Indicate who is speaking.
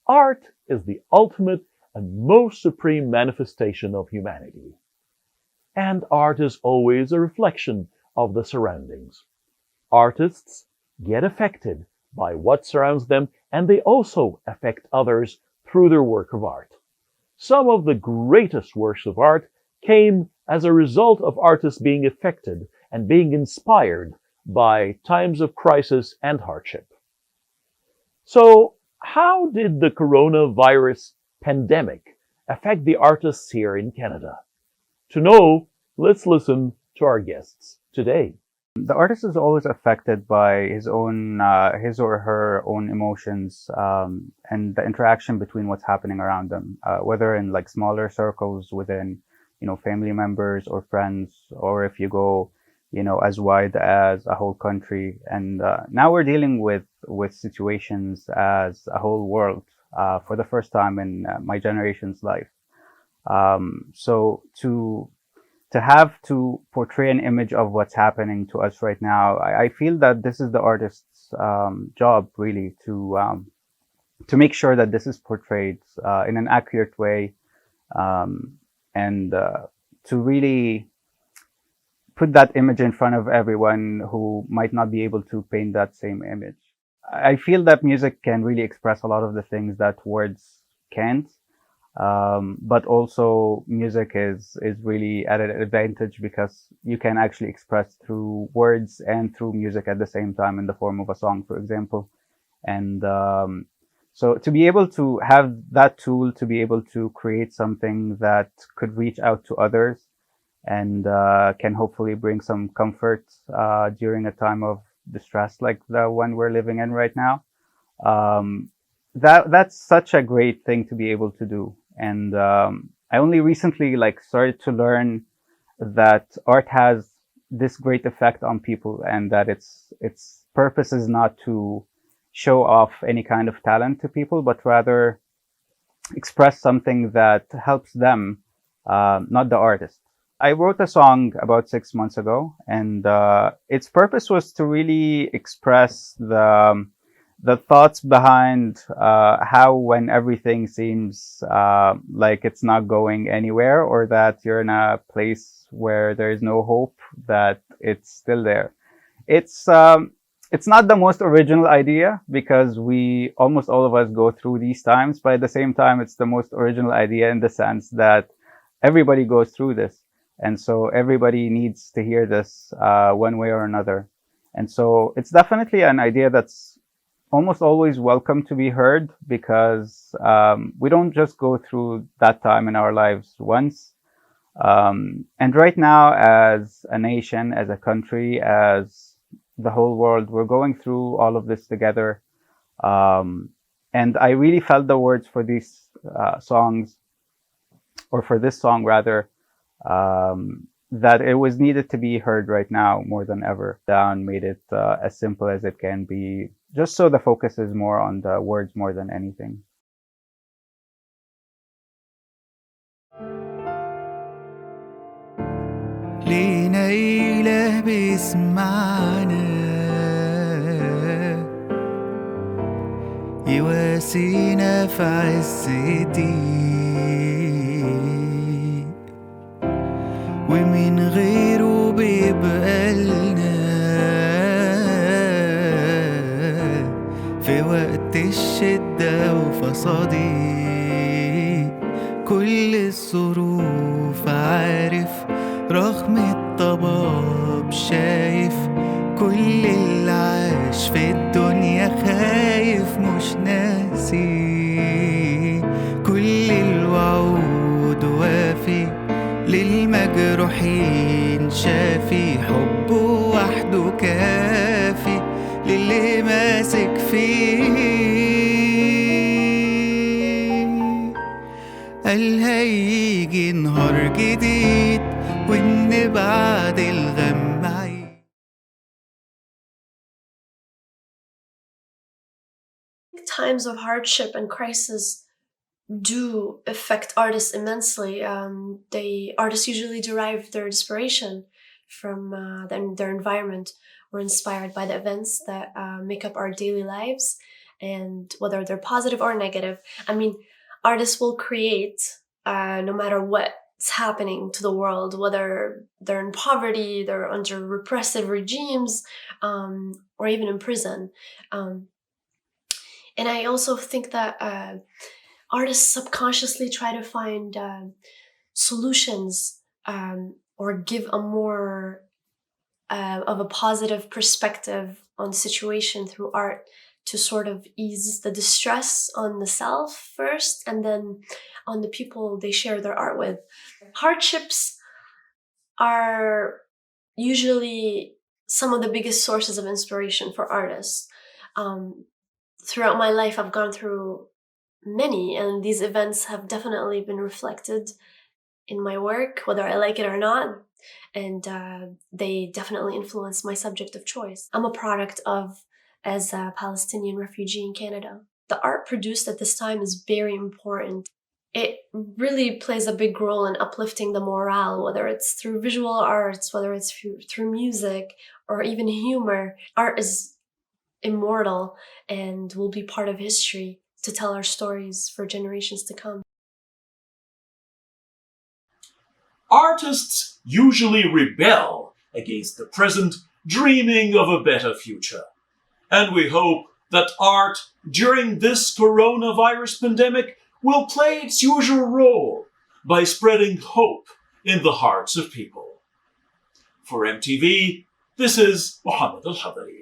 Speaker 1: Art is the ultimate and most supreme manifestation of humanity. And art is always a reflection of the surroundings. Artists get affected by what surrounds them, and they also affect others through their work of art. Some of the greatest works of art came as a result of artists being affected and being inspired by times of crisis and hardship. So, how did the coronavirus pandemic affect the artists here in Canada? To know, let's listen to our guests today.
Speaker 2: The artist is always affected by his or her own emotions, and the interaction between what's happening around them, whether in like smaller circles within, family members or friends, or if you go, as wide as a whole country. And now we're dealing with situations as a whole world, for the first time in my generation's life. So to have to portray an image of what's happening to us right now, I feel that this is the artist's job, really, to make sure that this is portrayed in an accurate way, and to really put that image in front of everyone who might not be able to paint that same image. I feel that music can really express a lot of the things that words can't. But also music is really at an advantage because you can actually express through words and through music at the same time in the form of a song, for example. And so to be able to have that tool, to be able to create something that could reach out to others and can hopefully bring some comfort during a time of distress like the one we're living in right now. That's such a great thing to be able to do. And I only recently started to learn that art has this great effect on people, and that its purpose is not to show off any kind of talent to people, but rather express something that helps them, not the artist. I wrote a song about 6 months ago, and its purpose was to really express the thoughts behind how, when everything seems like it's not going anywhere, or that you're in a place where there is no hope, that it's still there. It's not the most original idea, because we almost all of us go through these times, but at the same time, it's the most original idea in the sense that everybody goes through this, and so everybody needs to hear this one way or another. And so it's definitely an idea that's almost always welcome to be heard, because we don't just go through that time in our lives once. And right now, as a nation, as a country, as the whole world, we're going through all of this together. And I really felt the words for these songs, or for this song rather, that it was needed to be heard right now more than ever. Down made it as simple as it can be, just so the focus is more on the words more than anything.
Speaker 3: لينا إله بيسمعنا يواسينا في عز الضيق، ومن غيره بيبقى لنا في وقت الشدة وفصادي كل الظروف عارف، رغم الضباب شايف كل اللي عاش في الدنيا خايف مش ناسي كل الوعود وافي للمجروحين شافي حبه وحده كافي للي ماسك فيه قال هيجي نهار جديد وإن بعد الغم عيد.
Speaker 4: Times of hardship and crisis do affect artists immensely. Artists usually derive their inspiration from their environment, or inspired by the events that make up our daily lives. and whether they're positive or negative. I mean, artists will create no matter what's happening to the world, whether they're in poverty, they're under repressive regimes, or even in prison. And I also think that artists subconsciously try to find solutions or give a more of a positive perspective on the situation through art to sort of ease the distress on the self first and then on the people they share their art with. Hardships are usually some of the biggest sources of inspiration for artists. Throughout my life, I've gone through many, and these events have definitely been reflected in my work, whether I like it or not, and they definitely influence my subject of choice. I'm a product of as a Palestinian refugee in Canada. The art produced at this time is very important. It really plays a big role in uplifting the morale, whether it's through visual arts, whether it's through music, or even humor. Art is immortal and will be part of history to tell our stories for generations to come.
Speaker 1: Artists usually rebel against the present, dreaming of a better future. And we hope that art during this coronavirus pandemic will play its usual role by spreading hope in the hearts of people. For MTV, this is Mohammed Al-Hadari.